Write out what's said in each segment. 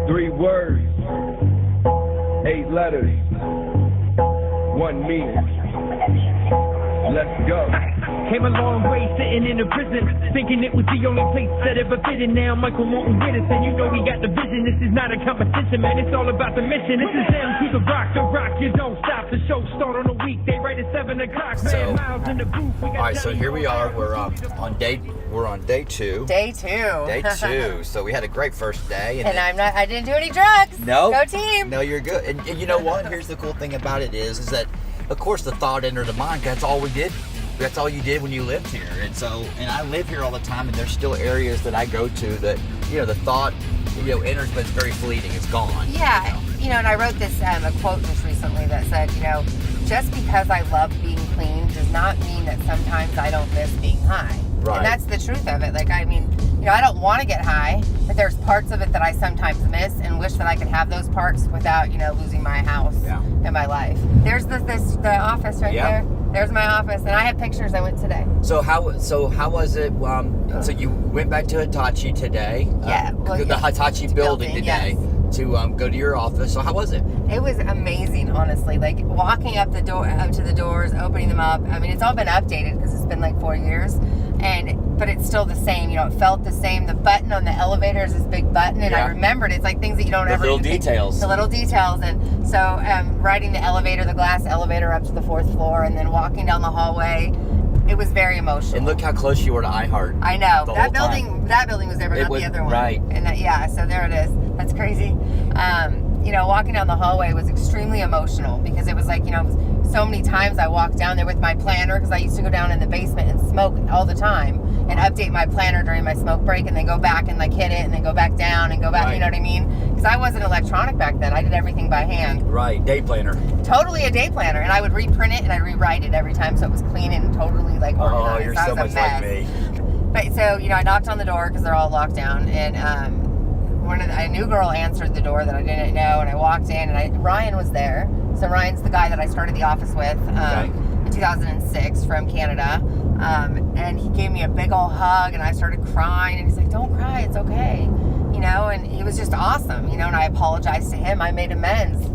3 words, 8 letters, 1 meaning. Let's go. Came a long way sitting in a prison, thinking it was the only place that ever fitted. Now Michael won't with us, and you know we got the vision. This is not a competition, man, it's all about the mission. This is down to the rock, you don't stop. The show start on a weekday, right at 7 o'clock. Man, Miles in the booth. All right, so here we are. We're on day 2. Day 2. Day 2. So we had a great first day, and I didn't do any drugs. No. Go team. No, you're good. And you know what? Here's the cool thing about it is that, of course, the thought entered the mind. That's all we did. That's all you did when you lived here. And I live here all the time, and there's still areas that I go to that, the thought, enters, but it's very fleeting. It's gone. Yeah. And I wrote this, a quote just recently that said, just because I love being clean does not mean that sometimes I don't miss being high. Right. And that's the truth of it. Like, I don't want to get high, but there's parts of it that I sometimes miss and wish that I could have those parts without, losing my house and my life. There's the office right there. There's my office, and I have pictures. I went today. So how was it? So you went back to Hitachi today? Yeah. The Hitachi building today. Yes. To go to your office. So how was it? It was amazing, honestly. Like walking up to the doors, opening them up. It's all been updated because it's been like 4 years, but it's still the same. It felt the same. The button on the elevator is this big button, and I remembered it's like things that you don't ever. The little details. The little details, and so riding the glass elevator up to the 4th floor, and then walking down the hallway. It was very emotional. And look how close you were to iHeart. I know. That building was there, but not the other one. Right. And so there it is. That's crazy. Walking down the hallway was extremely emotional because it was like, so many times I walked down there with my planner because I used to go down in the basement and smoke all the time and update my planner during my smoke break and then go back and like hit it and then go back down and go back, you know what I mean? Because I wasn't electronic back then. I did everything by hand. Right, day planner. Totally a day planner. And I would reprint it and I'd rewrite it every time so it was clean and totally like organized. Oh, you're so much like me. But so, I knocked on the door because they're all locked down and a new girl answered the door that I didn't know, and I walked in, and Ryan was there. So Ryan's the guy that I started the office with in 2006 from Canada, and he gave me a big old hug, and I started crying, and he's like, "Don't cry, it's okay," and he was just awesome, and I apologized to him. I made amends.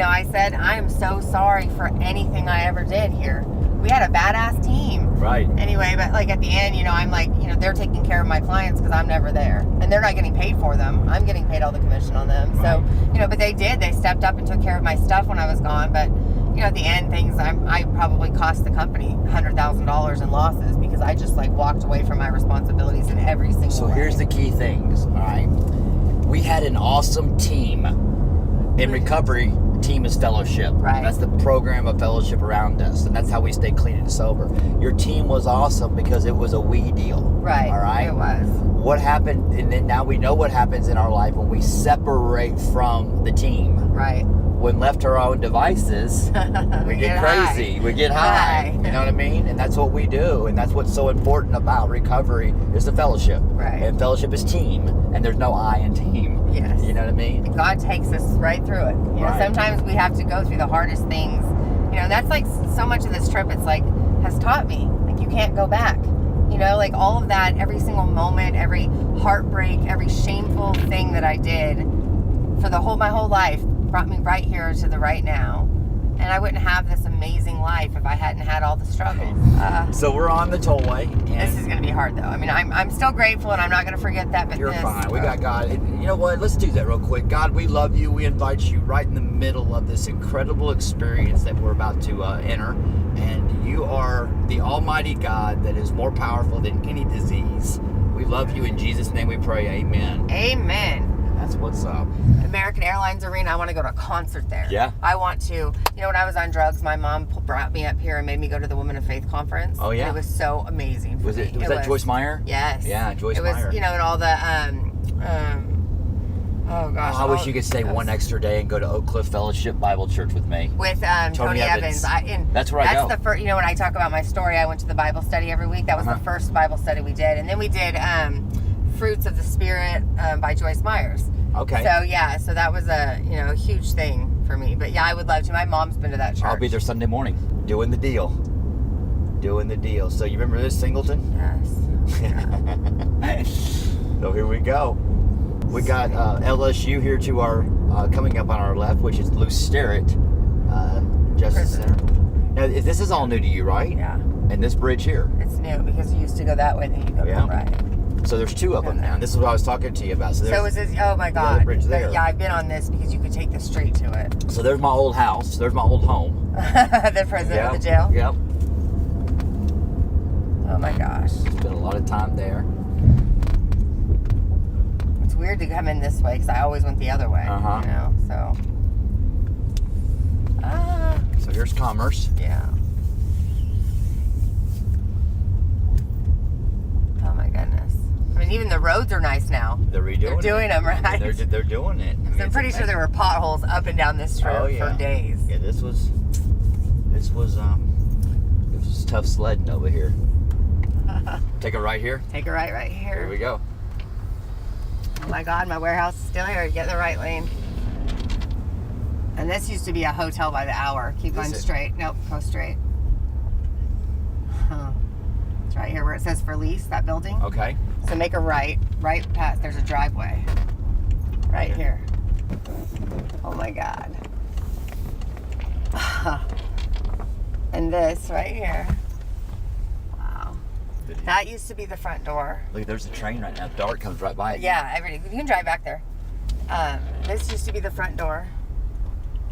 I said, "I am so sorry for anything I ever did here." We had a badass team. Right. Anyway, but like at the end, I'm like, they're taking care of my clients because I'm never there. And they're not getting paid for them. I'm getting paid all the commission on them. Right. So, but they did. They stepped up and took care of my stuff when I was gone. But, at the end, I probably cost the company $100,000 in losses because I just like walked away from my responsibilities in every single way. So here's the key things, all right? We had an awesome team in recovery. Team is fellowship. Right. That's the program of fellowship around us, and that's how we stay clean and sober. Your team was awesome because it was a we deal. Right. All right. It was. What happened, and then now we know what happens in our life when we separate from the team. Right. When left to our own devices, we get crazy. We get high. You know what I mean? And that's what we do. And that's what's so important about recovery is the fellowship. Right. And fellowship is team. And there's no I in team. Yes. You know what I mean? And God takes us right through it. Sometimes we have to go through the hardest things. And that's like so much of this trip, it's like, has taught me. Like, you can't go back. Like all of that, every single moment, every heartbreak, every shameful thing that I did for my whole life brought me right here to the right now. And I wouldn't have this amazing life if I hadn't had all the struggles. So we're on the tollway. This is going to be hard, though. I'm still grateful, and I'm not going to forget that. But you're fine. We got God. And you know what? Let's do that real quick. God, we love you. We invite you right in the middle of this incredible experience that we're about to enter. And you are the Almighty God that is more powerful than any disease. We love you. In Jesus' name we pray. Amen. Amen. That's what's up. American Airlines Arena, I want to go to a concert there. Yeah. I want to. When I was on drugs, my mom brought me up here and made me go to the Women of Faith conference. Oh, yeah. And it was so amazing for me. Was that Joyce Meyer? Yes. Yeah, Joyce Meyer. It was, and all the, oh gosh. I wish you could stay one extra day and go to Oak Cliff Fellowship Bible Church with me. With Tony Evans. That's where I go. That's the first, when I talk about my story, I went to the Bible study every week. That was the first Bible study we did. And then we did Fruits of the Spirit by Joyce Myers. Okay. So that was a huge thing for me. But I would love to. My mom's been to that church. I'll be there Sunday morning, doing the deal. So you remember this, Singleton? Yes. So here we go. We got LSU here to our coming up on our left, which is Lou Sterrett Justice Prison. Center. Now, this is all new to you, right? Yeah. And this bridge here. It's new because you used to go that way, then you go Yeah. right. So there's two of them now. And this is what I was talking to you about. So, So there's, is this? Oh my the God! bridge there. Yeah, I've been on this because you could take the street to it. so there's my old house. There's my old home. The prison or the jail. Yep. Oh my gosh! Spent a lot of time there. It's weird to come in this way because I always went the other way. Uh-huh. You know, so. So here's Commerce. Yeah. Oh my goodness! I mean, even the roads are nice now. They're redoing They're doing it. them right. I mean, they're doing it. I mean, So I'm it's pretty sure there were potholes up and down this road Oh, yeah. for days. Yeah, this was tough sledding over here. Take a right here. Take a right Here here. we go. Oh my God, my warehouse is still here. Get in the right lane. And this used to be a hotel by the hour. Keep going Is it? straight. Nope, go straight. Huh. It's right here where it says for lease, that building. Okay. So make a right past, there's a driveway. Right here. Oh my God. And this right here. Wow. That used to be the front door. Look, there's a train right now. Dart comes right by it. Yeah, you can drive back there. This used to be the front door.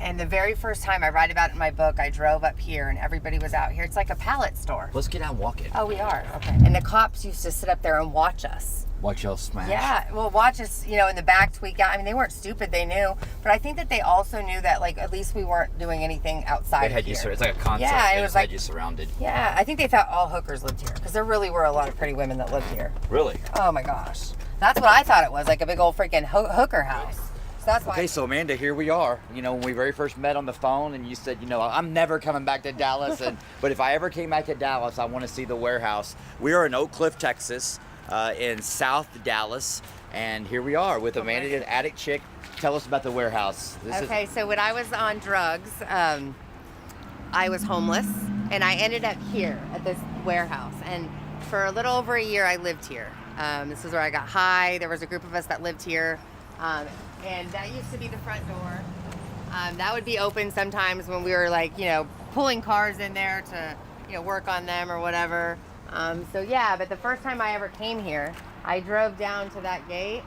And the very first time I write about it in my book, I drove up here and everybody was out here. It's like a pallet store. Let's get out and walk it. Oh, we are? Okay. And the cops used to sit up there and watch us. Watch y'all smash. Yeah, well, watch us, in the back tweak out. I mean, they weren't stupid, they knew. But I think that they also knew that, like, at least we weren't doing anything outside They had of you. here. It's like a concept. Yeah, They it just was like, had you surrounded. yeah, I think they thought all hookers lived here. Because there really were a lot of pretty women that lived here. Really? Oh, my gosh. That's what I thought it was, like a big old freaking hooker house. So that's why. Okay, so Amanda, here we are. When we very first met on the phone, and you said, I'm never coming back to Dallas, but if I ever came back to Dallas, I want to see the warehouse. We are in Oak Cliff, Texas, in South Dallas, and here we are with Amanda, an addict chick. Tell us about the warehouse. Okay, so when I was on drugs, I was homeless, and I ended up here at this warehouse. And for a little over a year, I lived here. This is where I got high. There was a group of us that lived here. And that used to be the front door. That would be open sometimes when we were like, pulling cars in there to, work on them or whatever. So yeah, but the first time I ever came here, I drove down to that gate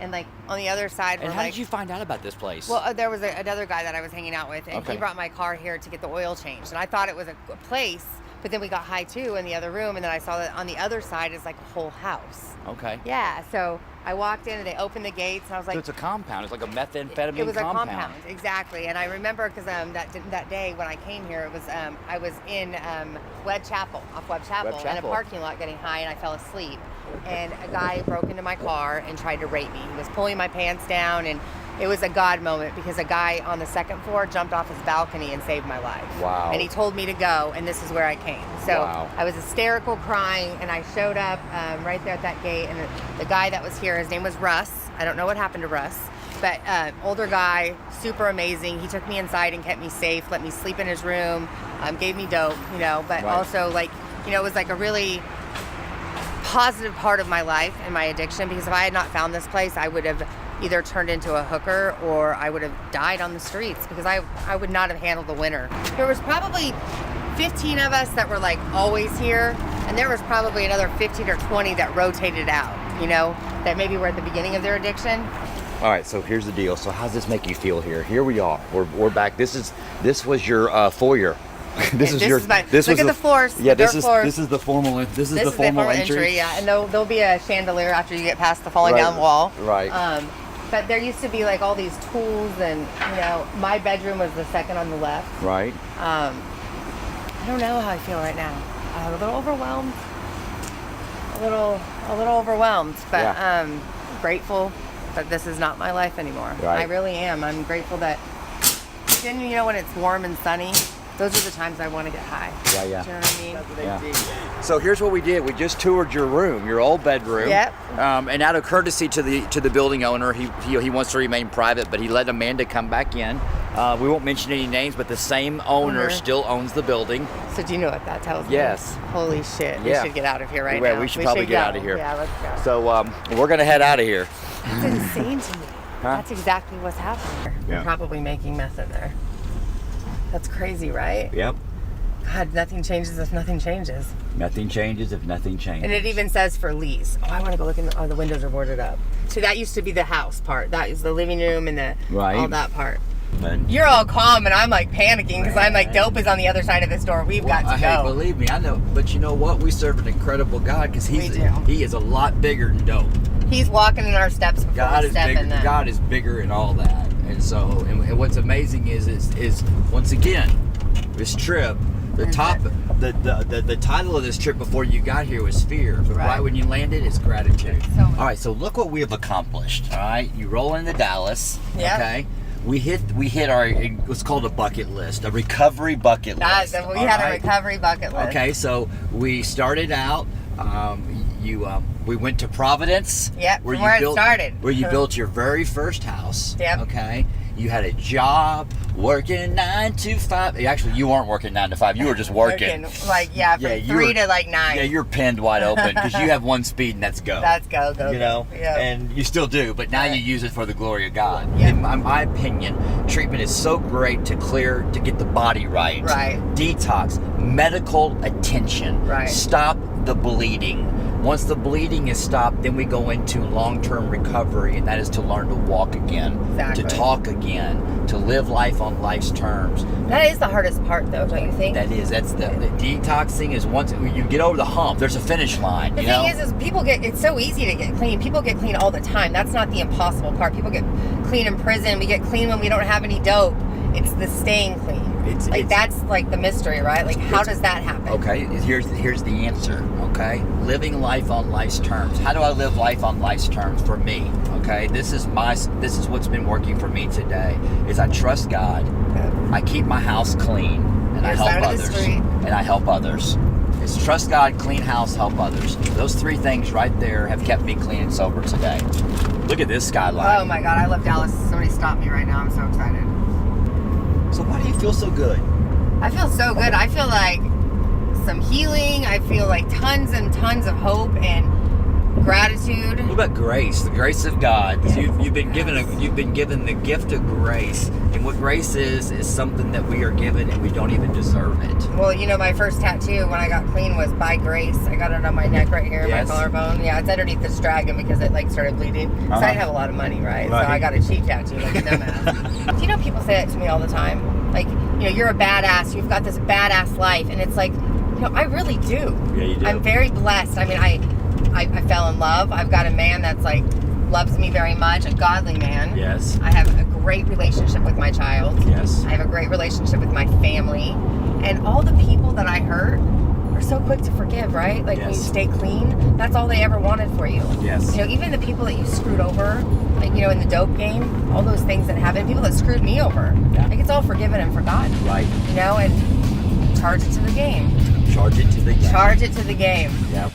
and like on the other side. And how did you find out about this place? Well, there was another guy that I was hanging out with and Okay. he brought my car here to get the oil changed. And I thought it was a place, but then we got high too in the other room. And then I saw that on the other side is like a whole house. Okay. Yeah, so I walked in and they opened the gates and I was like, So it's a compound. It's like a methamphetamine it was compound. a compound, exactly. And I remember because that day when I came here, it was I was in Webb Chapel, off Webb Chapel, in a Chapel. parking lot getting high, and I fell asleep. And a guy broke into my car and tried to rape me. He was pulling my pants down, and it was a God moment because a guy on the second floor jumped off his balcony and saved my life. Wow. And he told me to go, and this is where I came. So Wow. I was hysterical, crying, and I showed up right there at that gate, and the guy that was here, his name was Russ. I don't know what happened to Russ, but older guy, super amazing. He took me inside and kept me safe, let me sleep in his room, gave me dope, but Right. also it was like a really positive part of my life and my addiction, because if I had not found this place, I would have either turned into a hooker or I would have died on the streets, because I would not have handled the winter. There was probably 15 of us that were like always here, and there was probably another 15 or 20 that rotated out, that maybe were at the beginning of their addiction. All right, so here's the deal. So how does this make you feel here? Here we are. We're back. This was your foyer. This Look at the floors. Yeah, the dirt floors. this is the formal. This is This the formal entry. Yeah, and there'll be a chandelier after you get past the falling Right, down wall. right. But there used to be like all these tools, and my bedroom was the second on the left. Right. I don't know how I feel right now. A little overwhelmed. A little overwhelmed, but Yeah. grateful that this is not my life anymore. Right. I really am. I'm grateful that, when it's warm and sunny, those are the times I want to get high. Yeah, yeah. Do you know what I mean? Yeah. So here's what we did. We just toured your room, your old bedroom. Yep. And out of courtesy to the building owner, he wants to remain private, but he let Amanda come back in. We won't mention any names, but the same owner still owns the building. So do you know what that tells me? Yes. Holy shit. Yeah. We should get out of here right Yeah, now. we should probably get go. out of here. Yeah, let's go. So we're gonna head out of here. That's insane to me. Huh? That's exactly what's happening. Yeah. We're probably making meth in there. That's crazy, right? Yep. God, nothing changes if nothing changes. Nothing changes if nothing changes. And it even says for lease. Oh, I want to go look in the windows are boarded up. So that used to be the house part. That is the living room and all that part. But, You're all calm and I'm like panicking because I'm like, dope is on the other side of this door. We've got to hey, go. believe me, I know. But you know what? We serve an incredible God because We do. he is a lot bigger than dope. He's walking in our steps before God we is step bigger. in them. God is bigger in all that. And so, and what's amazing is once again, this trip, the title of this trip before you got here was fear, but right when you landed, it's gratitude. All right, so look what we have accomplished. All right, you roll into Dallas. Yep. Okay. We hit our what's called a bucket list, a recovery bucket list. We had a recovery bucket list. Okay, so we started out. We went to Providence. Yep, where it started. Where you built your very first house. Yep. Okay. You had a job working 9 to 5. Actually, you weren't working 9 to 5. You were just working. From 3 to 9. Yeah, you're pinned wide open because you have one speed and that's go. That's go. You know, yeah. And you still do, but now you use it for the glory of God. Yeah. In my opinion, treatment is so great to get the body right. Right. Detox, medical attention. Right. Stop the bleeding. Once the bleeding is stopped, then we go into long-term recovery, and that is to learn to walk again, Exactly. to talk again, to live life on life's terms. That is the hardest part, though, don't you think? That's the detoxing is once you get over the hump, there's a finish line. The thing is it's so easy to get clean. People get clean all the time. That's not the impossible part. People get clean in prison. We get clean when we don't have any dope. It's the staying clean. That's like the mystery, right? Like, how does that happen? Okay, here's the answer. Okay, living life on life's terms. How do I live life on life's terms for me? Okay, this is what's been working for me today. Is I trust God. I keep my house clean, and I help others. It's trust God, clean house, help others. Those three things right there have kept me clean and sober today. Look at this skyline. Oh my God, I love Dallas. Somebody stop me right now. I'm so excited. So why do you feel so good? I feel so good. I feel like some healing. I feel like tons and tons of hope and gratitude. What about grace? The grace of God. Yes. You've been given the gift of grace, and what grace is something that we are given and we don't even deserve it. Well, my first tattoo when I got clean was by grace. I got it on my neck right here, Yes. my collarbone. Yeah, it's underneath this dragon because it started bleeding. So I didn't have a lot of money, right? So I got a cheap tattoo like a dumbass. Do you know people say that to me all the time? Like, you're a badass. You've got this badass life, and it's like, I really do. Yeah, you do. I'm very blessed. I mean, I fell in love. I've got a man that's like loves me very much, a godly man. Yes. I have a great relationship with my child. Yes. I have a great relationship with my family. And all the people that I hurt are so quick to forgive, right? Like when you stay clean, that's all they ever wanted for you. Yes. Even the people that you screwed over, like, in the dope game, all those things that happened, people that screwed me over. Yeah. Like, it's all forgiven and forgotten. Right. And charge it to the game. Charge it to the game. Charge it to the game. Yep.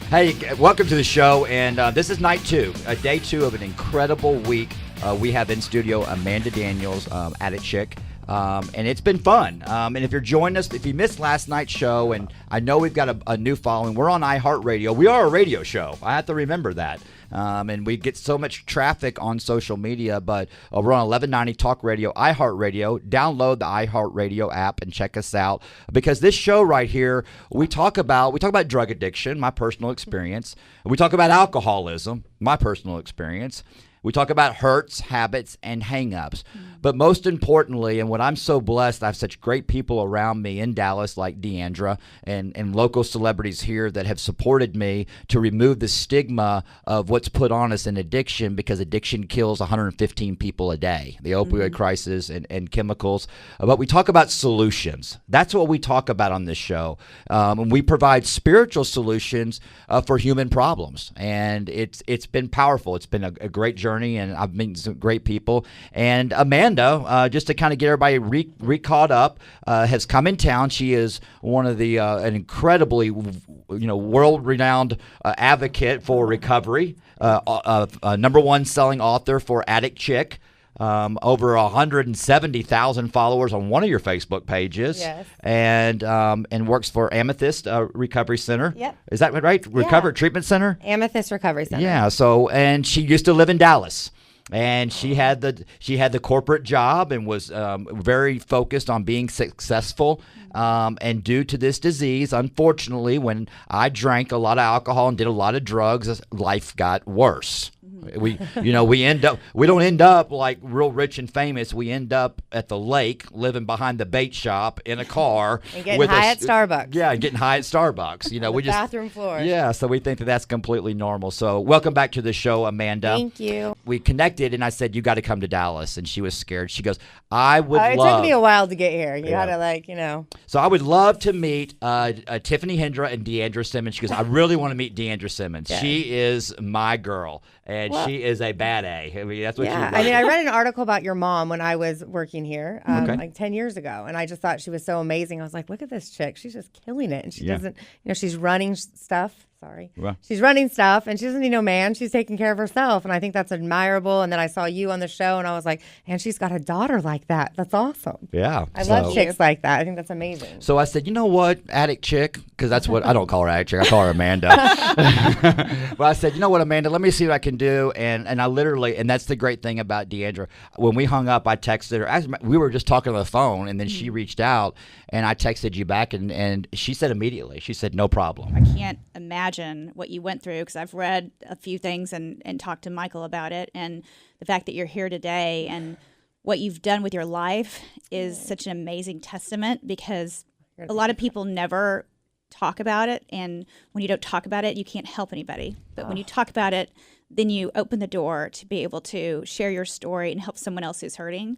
Hey, welcome to the show, and this is night 2, day 2 of an incredible week. We have in studio Amanda Daniels, Addict Chick, and it's been fun. And if you're joining us, if you missed last night's show, and I know we've got a new following, we're on iHeartRadio. We are a radio show. I have to remember that. And we get so much traffic on social media, but we're on 1190 Talk Radio, iHeartRadio. Download the iHeartRadio app and check us out, because this show right here, we talk about drug addiction, my personal experience. We talk about alcoholism, my personal experience. We talk about hurts, habits, and hang-ups. But most importantly, and what I'm so blessed, I have such great people around me in Dallas like Deandra and local celebrities here that have supported me to remove the stigma of what's put on us in addiction, because addiction kills 115 people a day, the opioid crisis and chemicals. But we talk about solutions. That's what we talk about on this show. And we provide spiritual solutions for human problems. And it's been powerful. It's been a great journey. And I've met some great people. And Amanda, just to kind of get everybody re-caught up, has come in town. She is one of the an incredibly, world-renowned advocate for recovery, #1 selling author for Addict Chick. over 170,000 followers on one of your Facebook pages. Yes. And works for Amethyst Recovery Center. Yep. Is that right? Recovery Treatment Center? Amethyst Recovery Center. Yeah. So, and she used to live in Dallas. And she had the corporate job and was very focused on being successful. And due to this disease, unfortunately, when I drank a lot of alcohol and did a lot of drugs, life got worse. We don't end up like real rich and famous. We end up at the lake, living behind the bait shop in a car, and getting high at Starbucks. Yeah, getting high at Starbucks. We just bathroom floor. Yeah, so we think that that's completely normal. So welcome back to the show, Amanda. Thank you. We connected, and I said you got to come to Dallas, and she was scared. She goes, "I would It love." took me a while to get here. You gotta So I would love to meet Tiffany Hendra and Deandra Simmons. She goes, I really want to meet Deandra Simmons. Yeah. She is my girl, and she is a bad A. I mean, that's what Yeah, she. I read an article about your mom when I was working here, Okay. like 10 years ago, and I just thought she was so amazing. I was like, look at this chick; she's just killing it, and she doesn't, she's running stuff. Sorry, Well. she's running stuff, and she doesn't need no man. She's taking care of herself, and I think that's admirable. And then I saw you on the show, and I was like, and she's got a daughter like that. That's awesome. Yeah, I love chicks like that. I think that's amazing. So I said, you know what, addict chick, because that's what I don't call her addict chick. I call her Amanda. But I said, you know what, Amanda, let me see what I can do. And I literally, and that's the great thing about Deandra. When we hung up, I texted her. We were just talking on the phone, and then she reached out, and I texted you back, and she said immediately, she said, no problem. I can't imagine what you went through because I've read a few things and talked to Michael about it. And the fact that you're here today and what you've done with your life is such an amazing testament because a lot of people never talk about it. And when you don't talk about it, you can't help anybody. But when you talk about it, then you open the door to be able to share your story and help someone else who's hurting.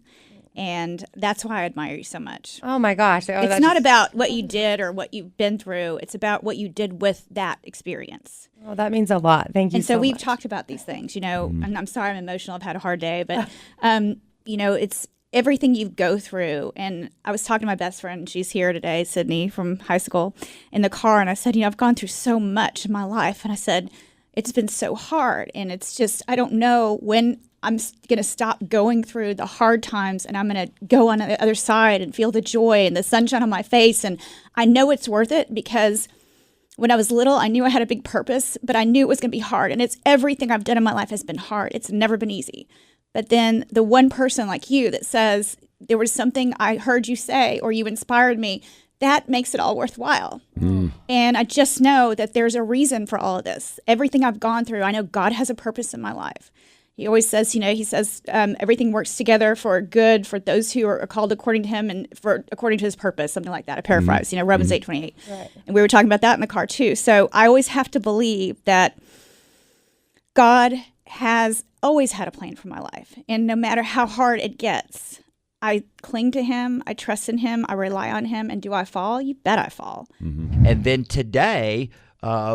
And that's why I admire you so much. Oh my gosh! It's not about what you did or what you've been through. It's about what you did with that experience. Oh, that means a lot. Thank you. And so we've much. talked about these things. And I'm sorry I'm emotional. I've had a hard day, but it's everything you go through. And I was talking to my best friend. She's here today, Sydney from high school, in the car, and I said, I've gone through so much in my life, and I said, it's been so hard, and it's just I don't know when I'm going to stop going through the hard times and I'm going to go on the other side and feel the joy and the sunshine on my face. And I know it's worth it because when I was little, I knew I had a big purpose, but I knew it was going to be hard. And it's everything I've done in my life has been hard. It's never been easy. But then the one person like you that says there was something I heard you say or you inspired me, that makes it all worthwhile. And I just know that there's a reason for all of this. Everything I've gone through, I know God has a purpose in my life. He always says, everything works together for good for those who are called according to him and for according to his purpose, something like that. I paraphrase, Romans 8:28. Right. And we were talking about that in the car too. So I always have to believe that God has always had a plan for my life. And no matter how hard it gets, I cling to him, I trust in him, I rely on him, and do I fall? You bet I fall. Mm-hmm. And then today,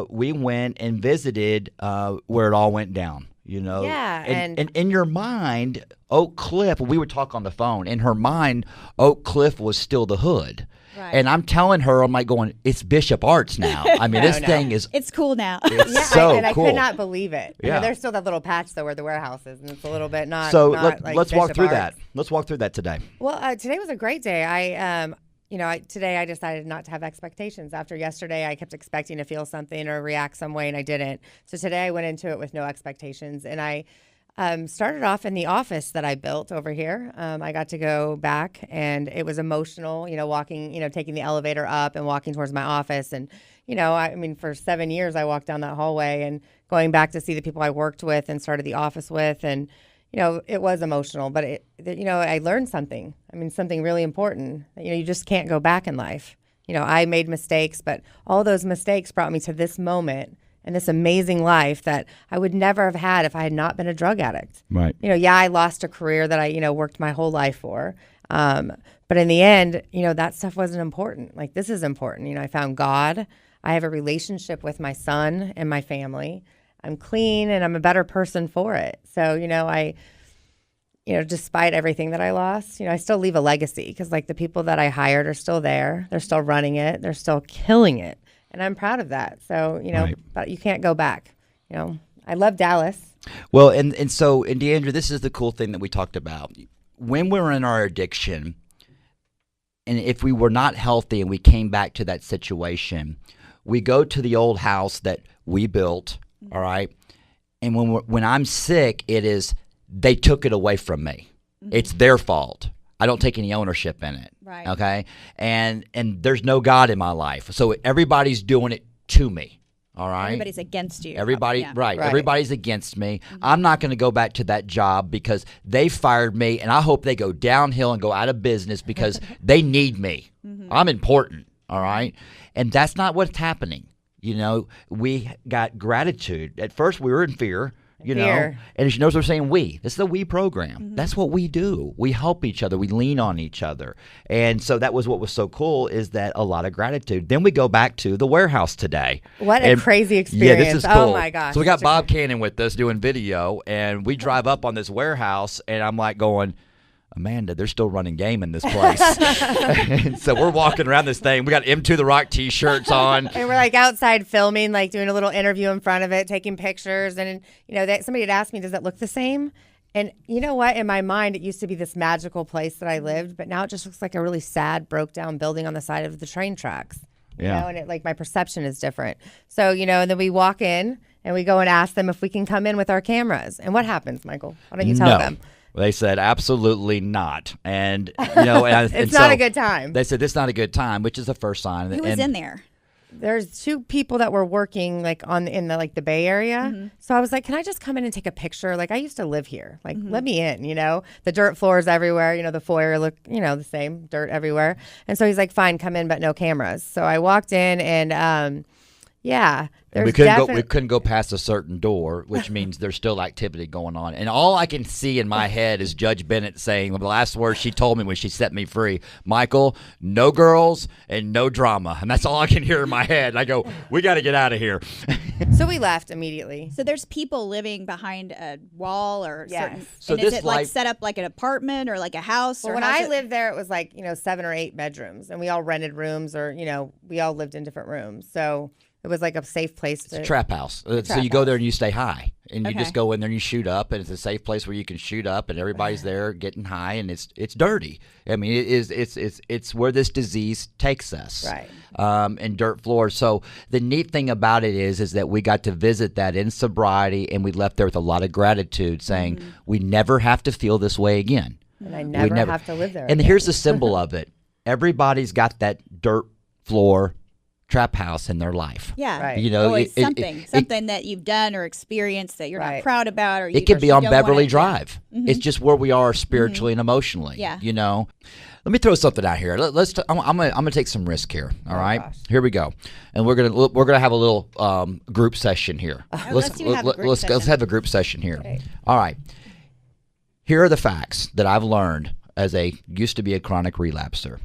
we went and visited where it all went down. Yeah, and in your mind, Oak Cliff, we would talk on the phone, in her mind, Oak Cliff was still the hood. Right. And I'm telling her, I'm like going, it's Bishop Arts now. I mean, this thing is... It's cool now. It's cool. I could not believe it. Yeah. There's still that little patch, though, where the warehouse is, and it's a little bit not... So like let's walk Bishop through Arts. that. Let's walk through that today. Well, today was a great day. Today I decided not to have expectations. After yesterday, I kept expecting to feel something or react some way, and I didn't. So today I went into it with no expectations, and I started off in the office that I built over here. I got to go back, and it was emotional, walking, taking the elevator up and walking towards my office. And, for 7 years, I walked down that hallway and going back to see the people I worked with and started the office with. And, it was emotional, but I learned something. Something really important. You just can't go back in life. I made mistakes, but all those mistakes brought me to this moment and this amazing life that I would never have had if I had not been a drug addict. Right. I lost a career that I, worked my whole life for. But in the end, that stuff wasn't important. Like, this is important. I found God. I have a relationship with my son and my family. I'm clean and I'm a better person for it. So, despite everything that I lost, I still leave a legacy because the people that I hired are still there. They're still running it. They're still killing it. And I'm proud of that. So, Right. But you can't go back. I love Dallas. Well, and so, and Deandra, this is the cool thing that we talked about. When we're in our addiction, and if we were not healthy and we came back to that situation, we go to the old house that we built, all right? And when I'm sick, it is they took it away from me. It's their fault. I don't take any ownership in it. Right. Okay? And there's no God in my life. So everybody's doing it to me. All right? Everybody's against you. Everybody, Yeah. right. Right. Everybody's against me. I'm not going to go back to that job because they fired me, and I hope they go downhill and go out of business because they need me. I'm important. All right? And that's not what's happening. You know, we got gratitude. At first, we were in fear. You know, Fear. and as you notice, we're saying we. This is the we program. That's what we do. We help each other. We lean on each other. And so that was what was so cool is that a lot of gratitude. Then we go back to the warehouse today. What a And- crazy Yeah, experience. this is cool. Oh my gosh. So we got Such a Bob Cannon with us doing video, and we drive up on this warehouse, and I'm like going, Amanda, they're still running game in this place. And so we're walking around this thing. We got M2 The Rock t-shirts on. And we're like outside filming, like doing a little interview in front of it, taking pictures. And, you know, somebody had asked me, does it look the same? And you know what? In my mind, it used to be this magical place that I lived, but now it just looks like a really sad, broke down building on the side of the train tracks. Yeah. You know, and it, like my perception is different. So, you know, and then we walk in and we go and ask them if we can come in with our cameras. And what happens, Michael? Why don't you tell No. them? They said absolutely not, and you know, and It's so not a good time. They said this is not a good time, which is the first sign. Who was and in there? There's two people that were working like in the Bay Area. So I was like, can I just come in and take a picture? Like I used to live here. Like let me in, you know. The dirt floors everywhere, you know, the foyer look, you know, the same, dirt everywhere. And so he's like, fine, come in, but no cameras. So I walked in and yeah, there's we couldn't go past a certain door, which means there's still activity going on. And all I can see in my head is Judge Bennett saying the last words she told me when she set me free, Michael, no girls and no drama. And that's all I can hear in my head. I go, we got to get out of here. So we left immediately. So there's people living behind a wall or Yes. certain. So and is this it like life- set up like an apartment or like a house? Well, or when how's I it- lived there, it was like, you know, 7 or 8 bedrooms, and we all rented rooms, or, you know, we all lived in different rooms. So it was like a safe place to. Trap house. So Trap you go there house. and you stay high, and you Okay. just go in there and you shoot up, and it's a safe place where you can shoot up, and everybody's there getting high, and it's dirty. I mean, it's where this disease takes us, Right. And dirt floors. So the neat thing about it is that we got to visit that in sobriety, and we left there with a lot of gratitude, saying we never have to feel this way again. And I We never have to live there. And again. here's the symbol of it: everybody's got that dirt floor trap house in their life. Yeah. Right. You know, Always it- something that you've done or experienced that you're Right. not proud about, or you it could or be you on don't Beverly wanna- Drive. It's just where we are spiritually and emotionally. Yeah. You know, let me throw something out here. I'm gonna take some risk here. All right, gosh. here we go, and we're gonna have a little group session here. let's even have a group let's session. have a group session here. Okay. All right. Here are the facts that I've learned as used to be a chronic relapser.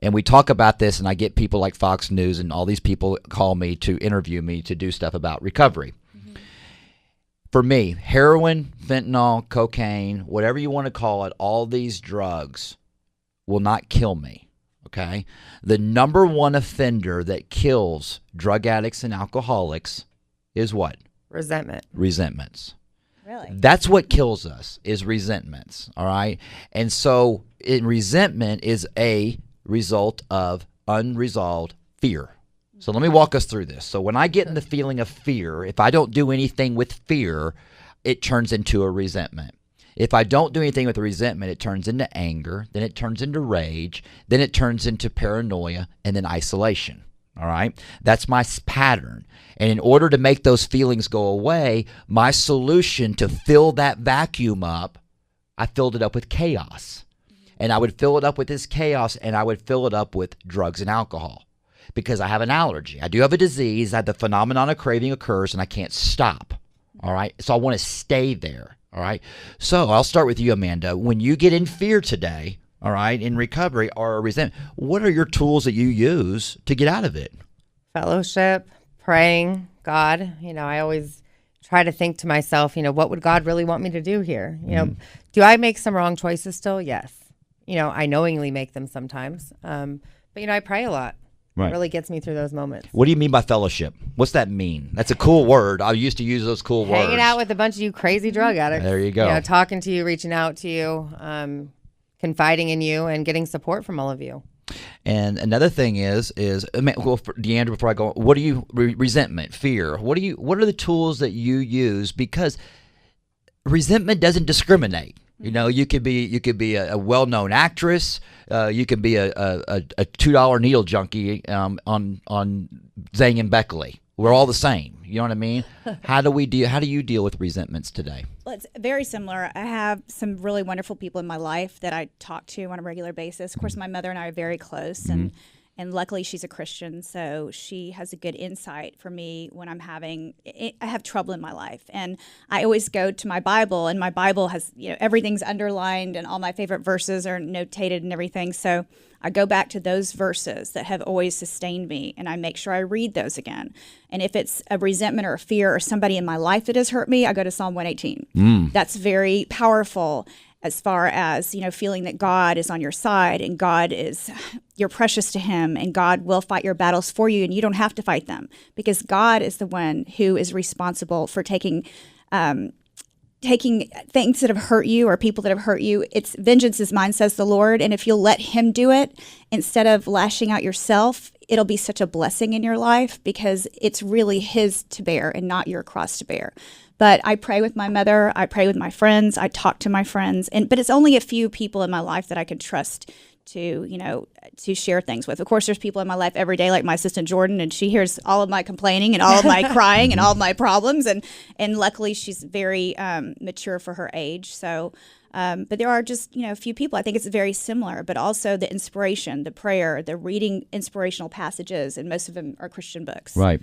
And we talk about this, and I get people like Fox News and all these people call me to interview me to do stuff about recovery. For me, heroin, fentanyl, cocaine, whatever you want to call it, all these drugs will not kill me, okay? The number one offender that kills drug addicts and alcoholics is what? Resentment. Resentments. Really? That's what kills us is resentments, all right? And so resentment is a result of unresolved fear. So let me walk us through this. So when I get in the feeling of fear, if I don't do anything with fear, it turns into a resentment. If I don't do anything with the resentment, it turns into anger, then it turns into rage, then it turns into paranoia, and then isolation. All right? That's my pattern. And in order to make those feelings go away, my solution to fill that vacuum up, I filled it up with chaos. And I would fill it up with this chaos, and I would fill it up with drugs and alcohol because I have an allergy. I do have a disease. The phenomenon of craving occurs, and I can't stop. All right? So I want to stay there. All right? So I'll start with you, Amanda. When you get in fear today, all right, in recovery or resentment, what are your tools that you use to get out of it? Fellowship, praying, God. You know, I always try to think to myself, you know, what would God really want me to do here? You know, do I make some wrong choices still? Yes. You know, I knowingly make them sometimes. But, you know, I pray a lot. Right. It really gets me through those moments. What do you mean by fellowship? What's that mean? That's a cool word. I used to use those cool words. Hanging out with a bunch of you crazy drug addicts. There you go. Talking to you, reaching out to you, confiding in you, and getting support from all of you. And another thing is well, for Deandra, before I go, what do you resentment, fear? What are the tools that you use? Because resentment doesn't discriminate. You know, you could be a well-known actress. You could be a $2 needle junkie on Zane and Beckley. We're all the same. You know what I mean? How do you deal with resentments today? Well, it's very similar. I have some really wonderful people in my life that I talk to on a regular basis. Of course, my mother and I are very close, and luckily she's a Christian, so she has a good insight for me when I have trouble in my life. And I always go to my Bible, and my Bible has, everything's underlined and all my favorite verses are notated and everything. So I go back to those verses that have always sustained me, and I make sure I read those again. And if it's a resentment or a fear or somebody in my life that has hurt me, I go to Psalm 118. That's very powerful as far as, feeling that God is on your side and you're precious to him, and God will fight your battles for you, and you don't have to fight them because God is the one who is responsible for taking things that have hurt you or people that have hurt you. It's vengeance is mine, says the Lord. And if you'll let him do it instead of lashing out yourself, it'll be such a blessing in your life because it's really his to bear and not your cross to bear. But I pray with my mother. I pray with my friends. I talk to my friends. But it's only a few people in my life that I can trust to share things with. Of course, there's people in my life every day, like my assistant Jordan, and she hears all of my complaining and all of my crying and all of my problems. And luckily, she's very mature for her age. So, but there are just, a few people. I think it's very similar, but also the inspiration, the prayer, the reading inspirational passages, and most of them are Christian books. Right.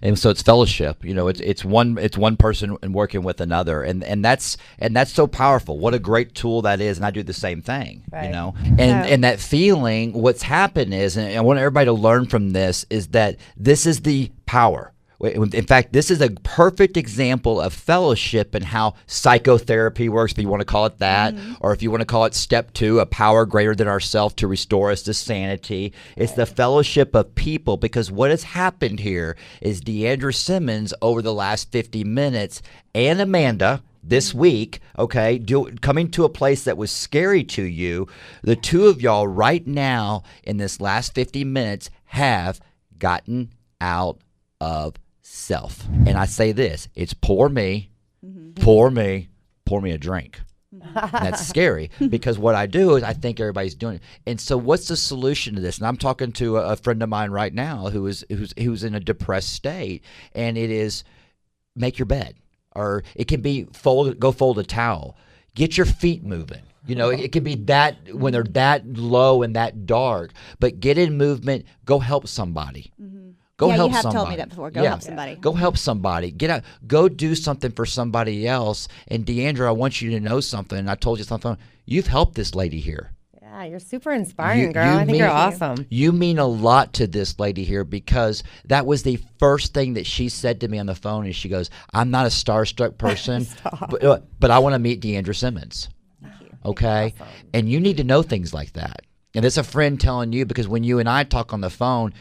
And so it's fellowship. It's one person and working with another, and that's so powerful. What a great tool that is, and I do the same thing. Right. And that feeling. What's happened is, and I want everybody to learn from this, is that this is the power. In fact, this is a perfect example of fellowship and how psychotherapy works, if you want to call it that, or if you want to call it step 2, a power greater than ourselves to restore us to sanity. It's the fellowship of people, because what has happened here is Deandra Simmons over the last 50 minutes and Amanda this week, coming to a place that was scary to you, the two of y'all right now in this last 50 minutes have gotten out of self. And I say this, it's pour me a drink. And that's scary because what I do is I think everybody's doing it. And so what's the solution to this? And I'm talking to a friend of mine right now who's in a depressed state, and it is make your bed, or it can be fold a towel. Get your feet moving. It can be that when they're that low and that dark, but get in movement, go help somebody. Go help somebody. You have told me that before. Go help somebody. Go help somebody. Get out. Go do something for somebody else. And Deandra, I want you to know something. I told you something. You've helped this lady here. Yeah, you're super inspiring, girl. I think you're awesome. You mean a lot to this lady here, because that was the first thing that she said to me on the phone. And she goes, "I'm not a starstruck person, but I want to meet Deandra Simmons." Thank you. Okay, awesome. And you need to know things like that. And it's a friend telling you, because when you and I talk on the phone,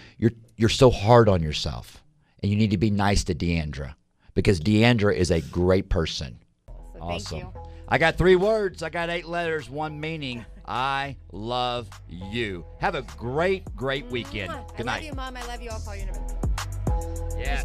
you're so hard on yourself, and you need to be nice to Deandra, because Deandra is a great person. So awesome. Thank you. I got 3 words. I got 8 letters, 1 meaning. I love you. Have a great weekend. Good night. I love you, Mom. I love you. I'll call you in a minute. Yeah.